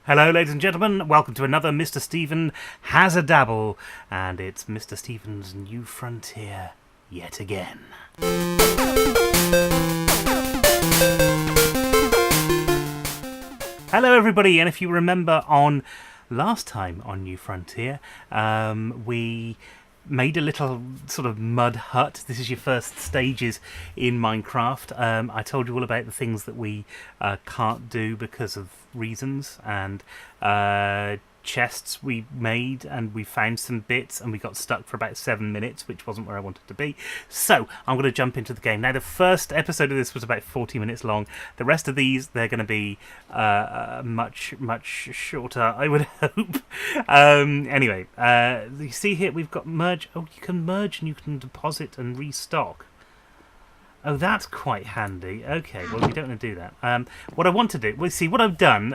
Hello, ladies and gentlemen. Welcome to another Mr. Stephen Has a Dabble, and it's Mr. Stephen's New Frontier yet again. Hello, everybody, and if you remember on last time on New Frontier, we made a little sort of mud hut. This is your first stages in Minecraft. I told you all about the things that we can't do because of reasons, and chests we made, and we found some bits, and we got stuck for about 7 minutes, which wasn't where I wanted to be. So I'm going to jump into the game. Now, the first episode of this was about 40 minutes long. The rest of these, they're going to be much shorter, I would hope. Anyway, you see here we've got merge. Oh, you can merge and you can deposit and restock. Oh, that's quite handy. Okay, well, we don't want to do that. What I want to do... Well, see, what I've done...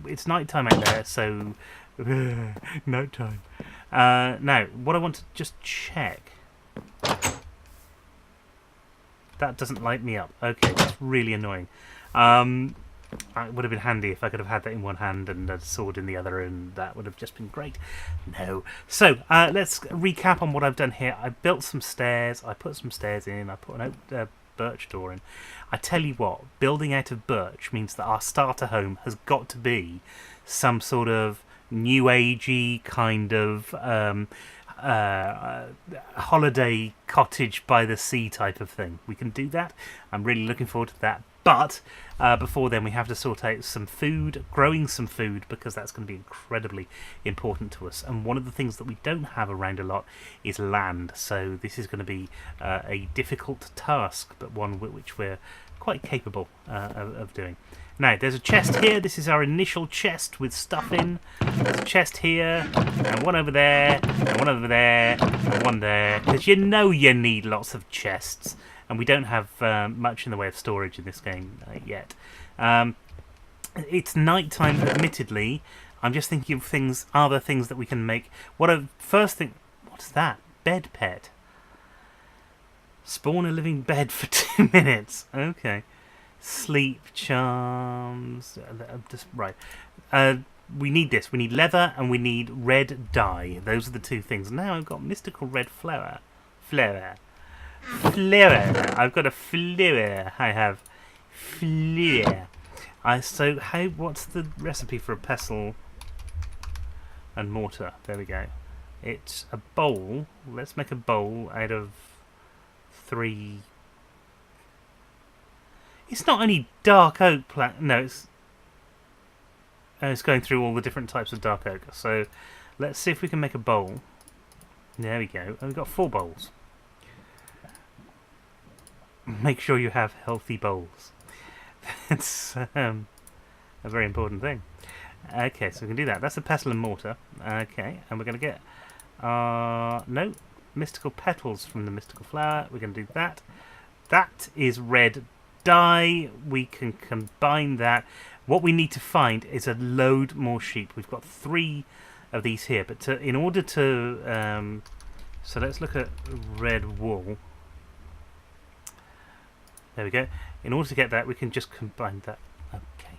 it's night time out there, so... night time. Now, what I want to just check... That doesn't light me up. Okay, that's really annoying. It would have been handy if I could have had that in one hand and a sword in the other, and that would have just been great. No. So, let's recap on what I've done here. I built some stairs, I put some stairs in, I put an birch door in. I tell you what, building out of birch means that our starter home has got to be some sort of new agey kind of holiday cottage by the sea type of thing. We can do that. I'm really looking forward to that. But before then, we have to sort out some food, growing some food, because that's going to be incredibly important to us. And one of the things that we don't have around a lot is land. So this is going to be a difficult task, but one which we're quite capable of doing. Now, there's a chest here. This is our initial chest with stuff in. There's a chest here, and one over there, and one over there, and one there. Because you know you need lots of chests. And we don't have much in the way of storage in this game yet. It's night time, admittedly. I'm just thinking of things, other things that we can make. First thing, what's that? Bed pet. Spawn a living bed for 2 minutes. Okay. Sleep charms. Right. We need this. We need leather and we need red dye. Those are the two things. Now I've got mystical red flower. I've got a flower. I have flower. What's the recipe for a pestle and mortar? There we go. It's a bowl. Let's make a bowl out of 3. It's not any dark oak plant. No, it's going through all the different types of dark oak. So let's see if we can make a bowl. There we go. And we've got 4 bowls. Make sure you have healthy bowls. That's a very important thing. Okay, so we can do that. That's a pestle and mortar. Okay, and we're going to get no mystical petals from the mystical flower. We're going to do that. That is red dye. We can combine that. What we need to find is a load more sheep. We've got 3 of these here, but in order to so let's look at red wool. There we go. In order to get that, we can just combine that. Okay.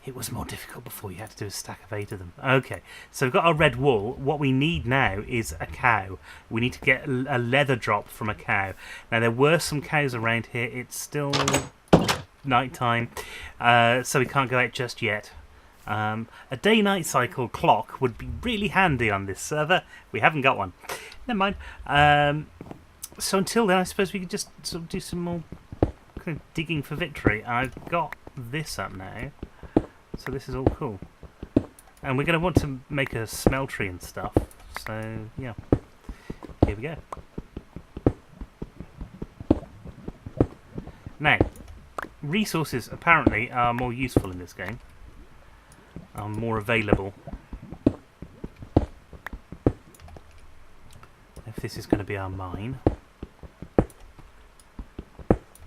It was more difficult before. You had to do a stack of 8 of them. Okay. So we've got our red wool. What we need now is a cow. We need to get a leather drop from a cow. Now, there were some cows around here. It's still night time, so we can't go out just yet. A day-night cycle clock would be really handy on this server. We haven't got one. Never mind. So until then, I suppose we could just sort of do some more kind of digging for victory. I've got this up now, so this is all cool. And we're going to want to make a smeltery and stuff. So, yeah. Here we go. Now, resources apparently are more useful in this game. Are more available. If this is going to be our mine.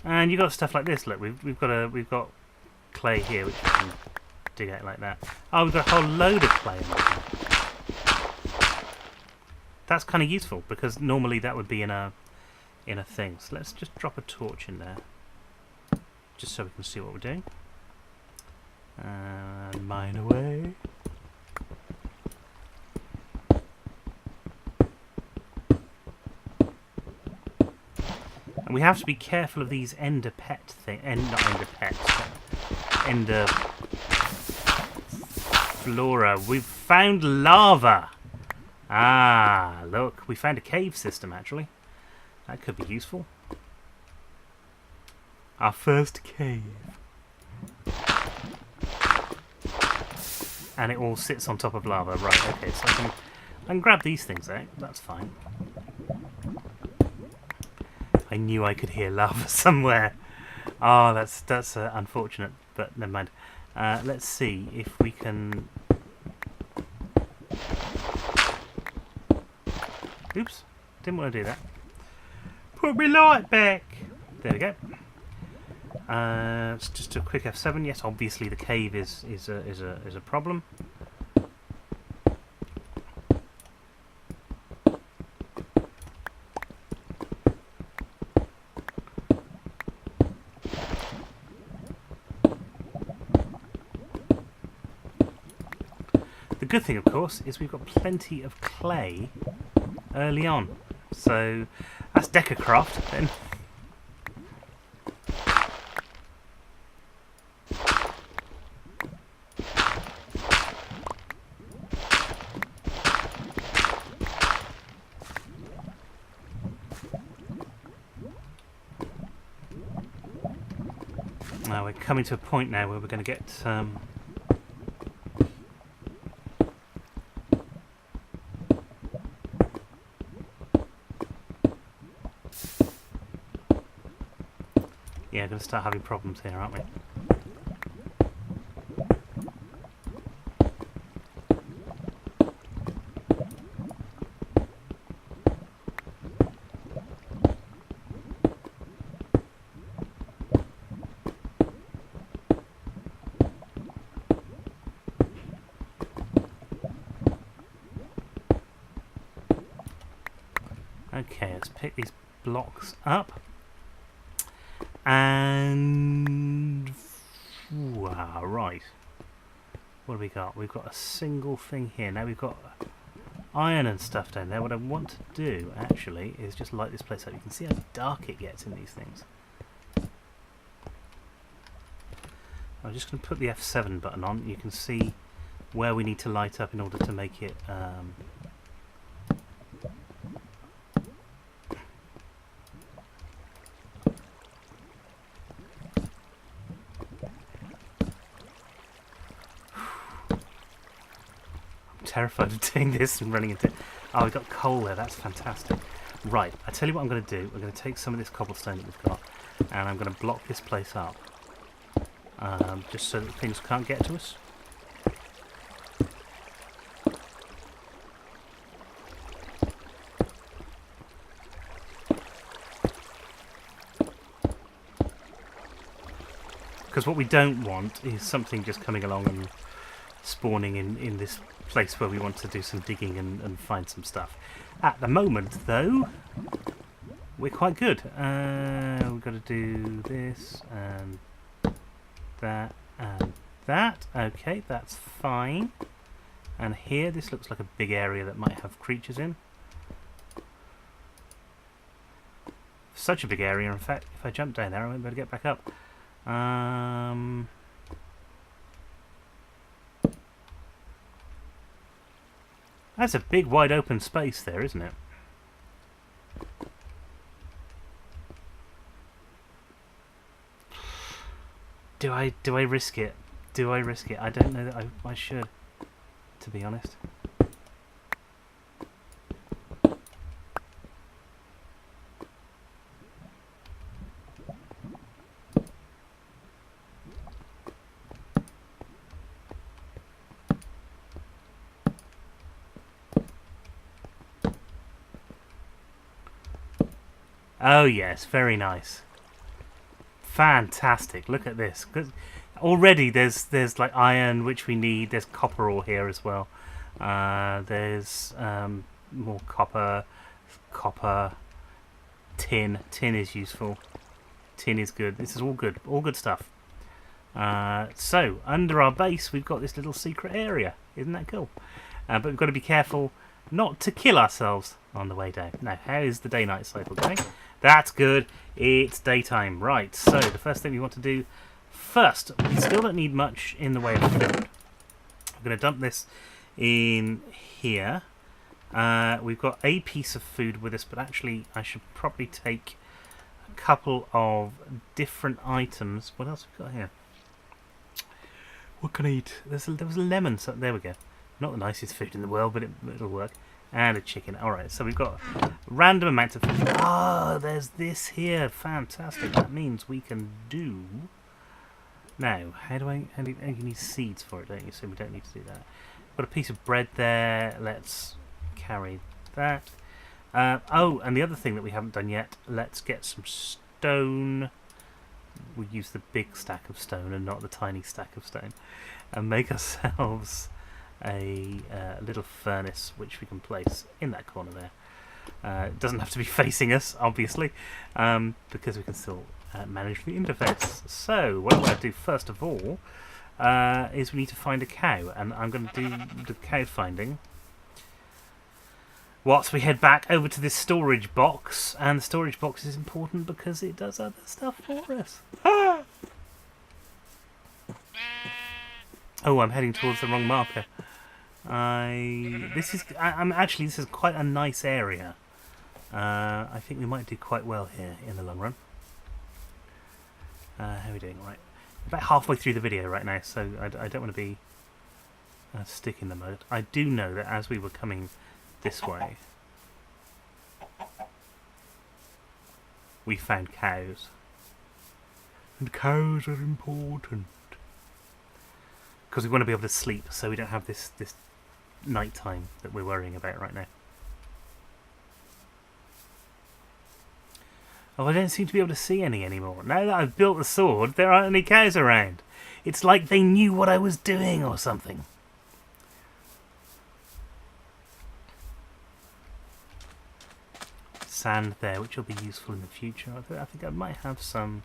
And you've got stuff like this. Look, we've got clay here, which we can dig out like that. Oh, we've got a whole load of clay. That's kind of useful because normally that would be in a thing. So let's just drop a torch in there, just so we can see what we're doing. And mine away. And we have to be careful of these ender pet thing. Not ender pets, but ender flora. We've found lava. Ah, look, we found a cave system actually. That could be useful. Our first cave. And it all sits on top of lava. Right, okay, so I can grab these things out. That's fine. I knew I could hear lava somewhere. Oh, that's unfortunate, but never mind. Let's see if we can... Oops, didn't want to do that. Put me light back! There we go. It's just a quick F7. Yes, obviously the cave is a problem. The good thing, of course, is we've got plenty of clay early on, so that's Decacraft then. Now we're coming to a point now where we're going to get yeah, going to start having problems here, aren't we? Okay, let's pick these blocks up. And... wow, right. What have we got? We've got a single thing here. Now we've got iron and stuff down there. What I want to do, actually, is just light this place up. You can see how dark it gets in these things. I'm just going to put the F7 button on. You can see where we need to light up in order to make it... terrified of doing this and running into... oh, we've got coal there, that's fantastic. Right, I tell you what I'm going to do. We're going to take some of this cobblestone that we've got and I'm going to block this place up just so that things can't get to us. Because what we don't want is something just coming along and spawning in this place where we want to do some digging and find some stuff. At the moment, though, we're quite good. We've got to do this and that and that. Okay, that's fine. And here, this looks like a big area that might have creatures in. Such a big area, in fact, if I jump down there, I won't be able to get back up. That's a big wide open space there, isn't it? Do I risk it? Do I risk it? I don't know that I should, to be honest. Oh yes, very nice. Fantastic. Look at this. Already there's like iron, which we need. There's copper ore here as well. There's more copper, tin. Tin is useful. Tin is good. This is all good stuff. So, under our base, we've got this little secret area. Isn't that cool? But we've got to be careful not to kill ourselves on the way down. Now, how is the day-night cycle going? That's good. It's daytime. Right, so the first thing we want to do first, we still don't need much in the way of food. I'm going to dump this in here. We've got a piece of food with us, but actually I should probably take a couple of different items. What else have we got here? What can I eat? There was a lemon. So there we go. Not the nicest food in the world, but it'll work. And a chicken. Alright, so we've got random amounts of food. Ah, there's this here. Fantastic. That means we can do... Now, you need seeds for it, don't you? So we don't need to do that. Got a piece of bread there. Let's carry that. Oh, and the other thing that we haven't done yet, let's get some stone. We use the big stack of stone and not the tiny stack of stone, and make ourselves a little furnace which we can place in that corner there. It doesn't have to be facing us, obviously, because we can still manage the interface. So what I want to do first of all is we need to find a cow, and I'm going to do the cow finding whilst we head back over to this storage box. And the storage box is important because it does other stuff for us. Oh, I'm heading towards the wrong marker. This is quite a nice area. I think we might do quite well here in the long run. How are we doing? Right, about halfway through the video right now, so I don't want to be stick in the mud. I do know that as we were coming this way, we found cows, and cows are important because we want to be able to sleep, so we don't have this night time that we're worrying about right now. Oh, I don't seem to be able to see any anymore. Now that I've built the sword, there aren't any cows around. It's like they knew what I was doing or something. Sand there, which will be useful in the future. I think I might have some.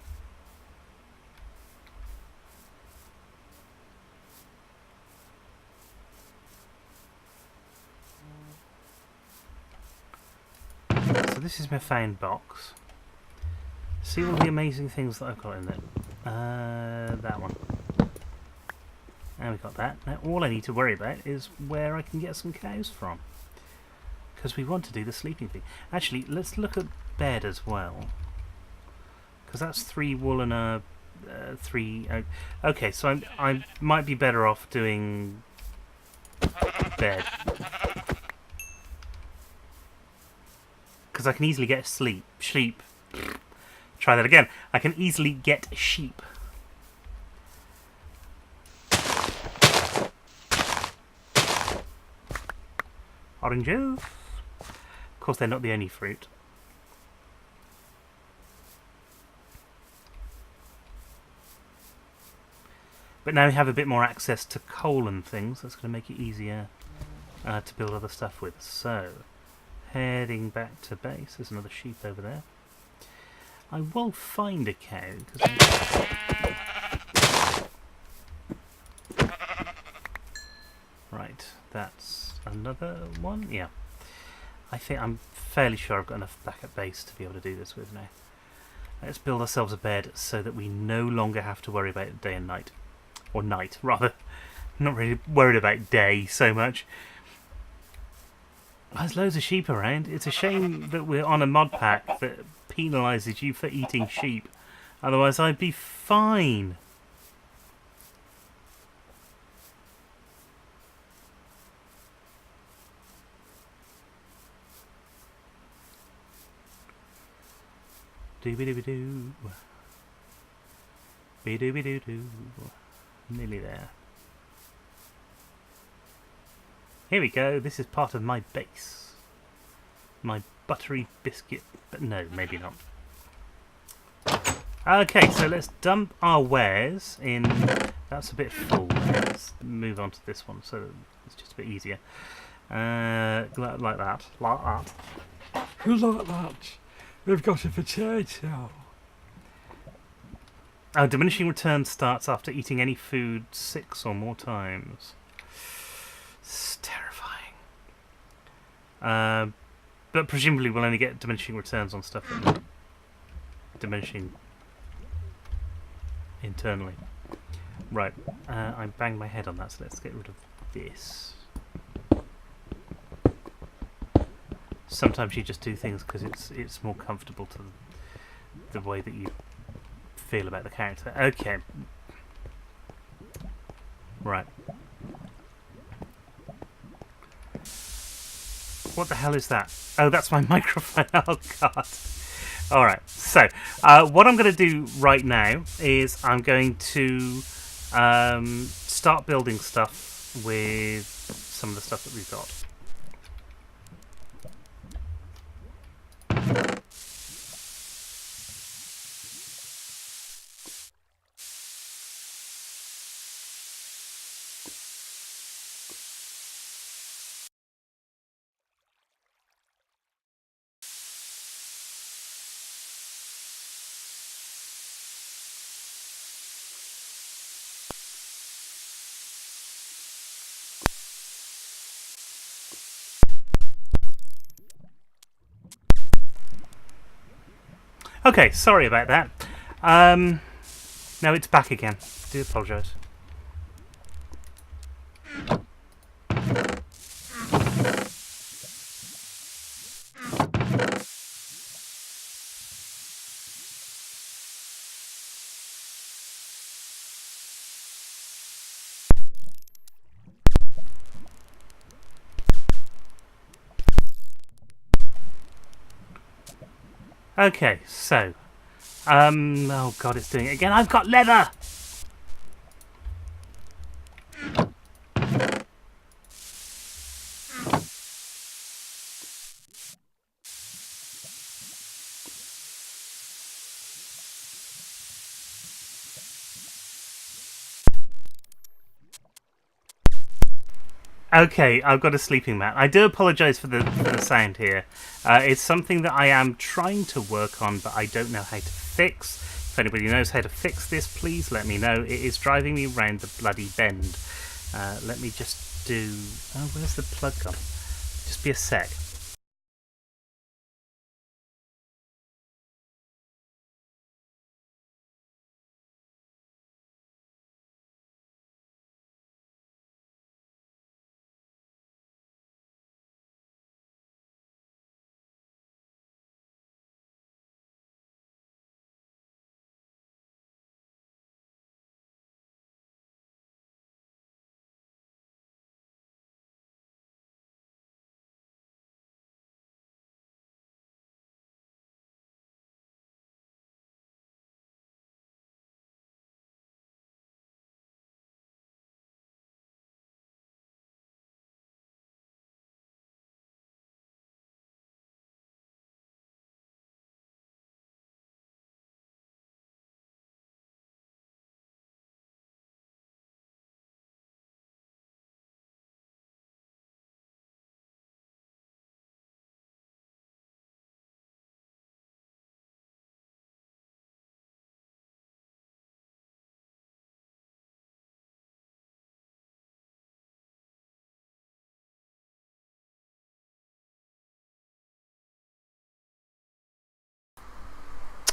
So this is my found box. See all the amazing things that I've got in there. That one. And we got that. Now all I need to worry about is where I can get some cows from, because we want to do the sleeping thing. Actually, let's look at bed as well, because that's 3 wool and a 3 oak. Okay, so I might be better off doing bed, because I can easily get sheep. Try that again. I can easily get sheep. Oranges. Of course, they're not the only fruit. But now we have a bit more access to coal and things. That's going to make it easier to build other stuff with. So, heading back to base. There's another sheep over there. I will find a cow. Right, that's another one. Yeah. I'm fairly sure I've got enough back at base to be able to do this with now. Let's build ourselves a bed so that we no longer have to worry about day and night. Or night, rather. I'm not really worried about day so much. There's loads of sheep around. It's a shame that we're on a mod pack that penalises you for eating sheep. Otherwise I'd be fine. Doo-be-doo-be-doo. Be-doo-be-doo-doo. Nearly there. Here we go. This is part of my base. My buttery biscuit. But no, maybe not. Okay, so let's dump our wares in. That's a bit full. Let's move on to this one so it's just a bit easier. Like that. Like that. Like that. We've got a potato. Oh, diminishing return starts after eating any food 6 or more times. It's terrifying. But presumably we'll only get diminishing returns on stuff that diminishing internally. Right, I banged my head on that, so let's get rid of this. Sometimes you just do things because it's more comfortable to the way that you feel about the character. Okay. Right. What the hell is that? Oh, that's my microphone. Oh, God. Alright, so what I'm going to do right now is I'm going to start building stuff with some of the stuff that we've got. Okay, sorry about that. No, it's back again. I do apologise. Okay, so, oh God, it's doing it again. I've got leather! Okay, I've got a sleeping mat. I do apologise for the sound here. It's something that I am trying to work on, but I don't know how to fix. If anybody knows how to fix this, please let me know. It is driving me round the bloody bend. Let me just do... Oh, where's the plug gone? Just be a sec.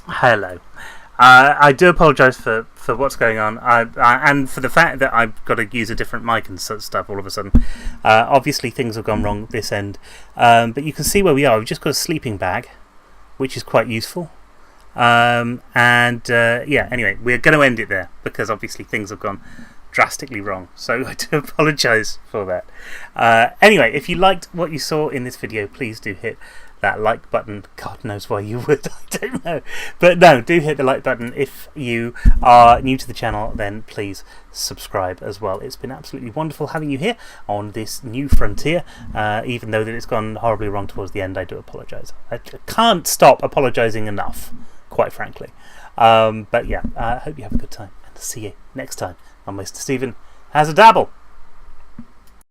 Hello. I do apologise for what's going on, and for the fact that I've got to use a different mic and such stuff all of a sudden. Obviously things have gone wrong this end, but you can see where we are. We've just got a sleeping bag, which is quite useful. Yeah, anyway, we're going to end it there, because obviously things have gone drastically wrong, so I do apologise for that. Anyway, if you liked what you saw in this video, please do hit that like button. God knows why you would, I don't know. But no, do hit the like button. If you are new to the channel, then please subscribe as well. It's been absolutely wonderful having you here on this new frontier. Even though that it's gone horribly wrong towards the end, I do apologise. I can't stop apologising enough, quite frankly. But yeah, I hope you have a good time, and see you next time on Mr. Stephen Has a Dabble.